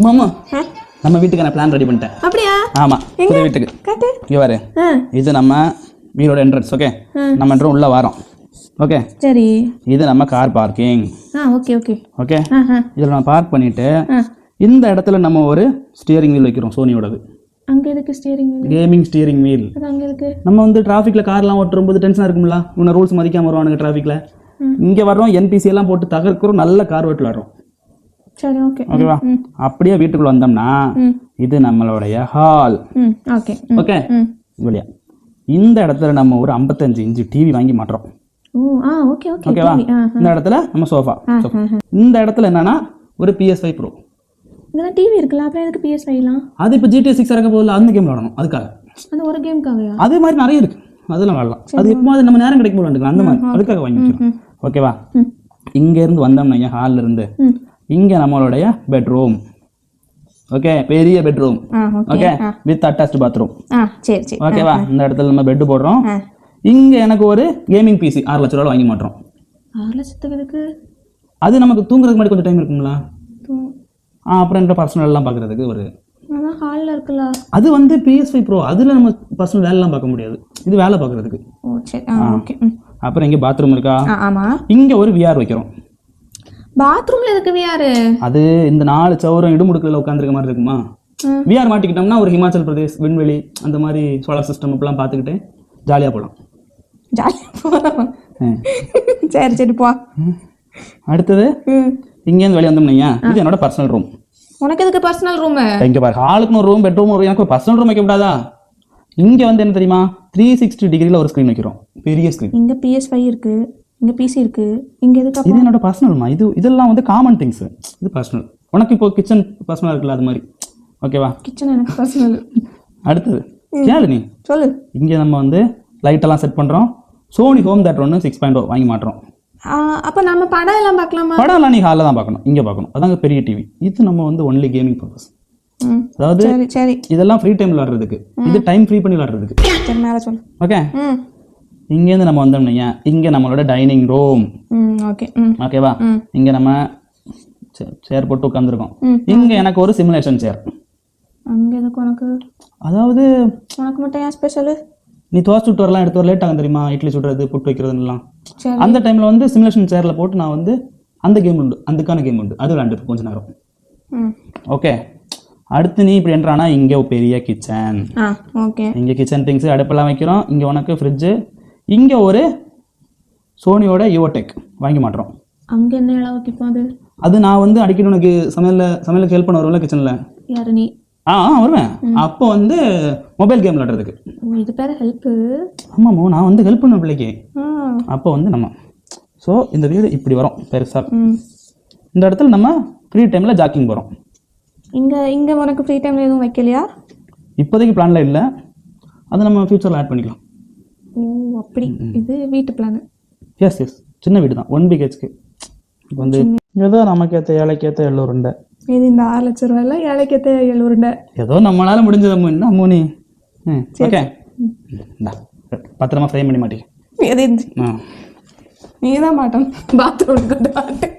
மாமா நம்ம வீட்டுக்கு நான் பிளான் ரெடி பண்ணிட்டேன். அப்படியா? ஆமா, புது வீட்டுக்கு. காட்டு. இங்க பாரு, இது நம்ம வீடோட என்ட்ரன்ஸ். ஓகே, நம்ம என்ட்ரன் உள்ள வரோம். ஓகே சரி. இது நம்ம car parking. Okay okay okay. இதில் நான் பார்க் பண்ணிட்டு இந்த இடத்துல நம்ம ஒரு ஸ்டியரிங் வீல் வைக்கிறோம், சோனியோடது. அங்க எதுக்கு steering wheel? Gaming steering wheel. அது அங்க எதுக்கு? நம்ம வந்து டிராஃபிக்ல கார்லாம் ஓட்டும்போது டென்ஷனா இருக்கும்ல, இன்னும் ரூல்ஸ் மதிக்காம வருவானுங்க டிராஃபிக்ல. இங்க வர்றோம், என்பிசி எல்லாம் போட்டு தகர்க்கிறோம், நல்ல கார் ஓட்டு வரோம். சரி ஓகே. ஓகேவா? அப்படியே வீட்டுக்குள்ள வந்தோம்னா இது நம்மளுடைய ஹால். Okay okay. இவ்வளியா இந்த இடத்துல நம்ம ஒரு 55 இன்ச் டிவி வாங்கி மாட்டுறோம். Okay okay. ஓகேவா? இந்த இடத்துல நம்ம சோஃபா. இந்த இடத்துல என்னன்னா ஒரு PS5 Pro. இந்த டிவி இருக்குல்ல, அப்புறம் எதுக்கு PS5லாம்? அது இப்போ GTA 6 இறக்க போகுதுல, அந்த கேம் விளையாடணும் அதுக்காக. அந்த ஒரு கேமுக்காகயா? அதே மாதிரி நிறைய இருக்கு, அதெல்லாம் விளையாடலாம். அது எப்போது நம்ம நேரம் கிடைக்கும் போது விளையாண்டுக்கலாம், அந்த மாதிரி அதுக்காக வாங்கிக்கிறோம். ஓகேவா? இங்க இருந்து வந்தோம்னா ஹால்ல இருந்து இங்க நம்மளுடைய பெட்ரூம். ஓகே, பெரிய bedroom. Okay, with attached bathroom. சரி சரி. ஓகேவா? இந்த இடத்துல நம்ம பெட் போடுறோம். இங்க எனக்கு ஒரு கேமிங் PC 6 லட்சம் ரூபாய் வாங்கி மாட்டோம். 6 லட்சத்துக்கு எதுக்கு? அது நமக்கு தூங்குறதுக்கு முன்னாடி கொஞ்சம் டைம் இருக்குங்களா, அப்புறம் என்ன பர்சனல் எல்லாம் பார்க்கறதுக்கு ஒரு ஹால்ல இருக்குல்ல. அது வந்து PS5 Pro, அதுல நம்ம பர்சனல் வேலைலாம் பார்க்க முடியாது, இது வேலை பார்க்கறதுக்கு. சரி ஓகே. அப்புறம் இங்க பாத்ரூம் இருக்கா? ஆமா. இங்க ஒரு VR வைக்கிறோம். பாத்ரூம்ல எதுக்கு VR? அது இந்த 4 சவரம் இடுமுடுக்குல உட்காந்துருக்க மாதிரி இருக்குமா, VR மாட்டிக்கிட்டோம்னா ஒரு ஹிமாச்சல் பிரதேஷ் விண்வெளி அந்த மாதிரி சோலார் சிஸ்டம் அப்பெல்லாம் பார்த்துக்கிட்டு ஜாலியா போகலாம். சரி சரி போ. அடுத்தது இங்கேருந்து வெளியே வந்தோம்னா இது என்னோட பர்சனல் ரூம். உனக்கு எதுக்கு பர்சனல் ரூம்? இங்க பாரு, ஹாலுக்கு ஒரு ரூம், பெட்ரூம் ஒரு, எனக்கு பர்சனல் ரூம் வைக்க கூடாதா? இங்க வந்து என்ன தெரியுமா, 360 டிகிரில ஒரு ஸ்கிரீன் வைக்கிறோம், பெரிய ஸ்கிரீன். இங்க PS5 இருக்கு, இங்க PC இருக்கு, இங்க எதுக்கு? இது என்னோட பர்சனல்மா, இதெல்லாம் வந்து காமன் திங்ஸ், இது பர்சனல். உனக்கு இப்போ கிச்சன் பர்சனல் இருக்குல்ல, அது மாதிரி. ஓகேவா? கிச்சன் எனக்கு பர்சனல். அடுத்தது கேளு நீ சொல்லு. இங்க நம்ம வந்து லைட் எல்லாம் செட் பண்றோம். சோனி ஹோம் தியேட்டர் 6.0 வாங்கி மாட்டுறோம். அப்ப நம்ம படம் எல்லாம் பார்க்கலாமா? படம் எல்லாம் நீ ஹால்ல தான் பார்க்கணும், இங்க பார்க்கணும், அதாங்க பெரிய டிவி. இது நம்ம வந்து ஒன்லி கேமிங் பர்பஸ். அதாவது சரி இதெல்லாம் ஃப்ரீ டைம் விளையாடுறதுக்கு, இது டைம் ஃப்ரீ பண்ணி விளையாடுறதுக்கு. சரி மேல சொல்லு. ஓகே. இங்க இருந்து நம்ம வந்தோம்னா இங்க நம்மளோட டைனிங் ரூம். ஓகே. ஓகேவா? இங்க நம்ம சேர் போட்டு உட்கார்ந்துருக்கோம். இங்க எனக்கு ஒரு சிமுலேஷன் சேர். அங்க எதுக்கு உனக்கு? அதாவது உனக்கு மட்டும் ஏன் ஸ்பெஷல்? நீ தோசை சுட்டு வரலாம், எடுத்து வர லேட் ஆகும் தெரியுமா, இட்லி சுடுறது புட்டு வைக்கிறதுலாம். அந்த டைம்ல வந்து சிமுலேஷன் சேர்ல போட்டு நான் வந்து அந்த கேம் உண்டு, அதுக்கான கேம் உண்டு, அது விளையாண்டு கொஞ்ச நேரம். ஓகே. அடுத்து நீ இப்படி என்றானா இங்க ஒரு பெரிய கிச்சன். ஓகே. இங்க கிச்சன் திங்ஸ் அடுப்பெல்லாம் வைக்கிறோம். இங்க உனக்கு ஃப்ரிட்ஜ். இங்க ஒரு சோனியோட யுவோடெக் வாங்கி மாட்டுறோம். அங்க என்ன இடம் வைப்போம்? அது நான் வந்து அடிக்கடி உனக்கு சமையலுக்கு ஹெல்ப் பண்ண வருவேன்ல கிச்சன்ல. யாரு நீ? வருவேன். அப்போ வந்து மொபைல் கேம் விளையாடுறதுக்கு. இது பேர ஹெல்ப்? ஆமாமோ, நான் வந்து ஹெல்ப் பண்ணுவேன் பிள்ளைக்கு. அப்போ வந்து நம்ம ஸோ இந்த வீடு இப்படி வரும் பெருசா. இந்த இடத்துல நம்ம ஃப்ரீ டைம்ல ஜாக்கிங் போறோம். இங்க உனக்கு ஃப்ரீ டைம்ல எதுவும் வைக்கலையா? இப்போதைக்கு பிளான்ல இல்லை, அது நம்ம ஃபியூச்சர்ல ஆட் பண்ணிக்கலாம். அப்படி. இது வீட்டு பிளான்? எஸ் சின்ன வீடு தான், 1 BHK. வந்து ஏதோ நமக்கேற்ற ஏழைக்கேற்ற எல்லோருண்டை. இது இந்த 6 லட்சம் ரூபாயில ஏழைக்கேற்ற எல்லோருண்டை. ஏதோ நம்மளால முடிஞ்சது என்ன மூணி. ஓகே, பத்திரமா ஃப்ரேம் பண்ணி மாட்டேங்க. நீதான் மாட்டோம், பாத்ரூம் கொண்டு மாட்டேன்.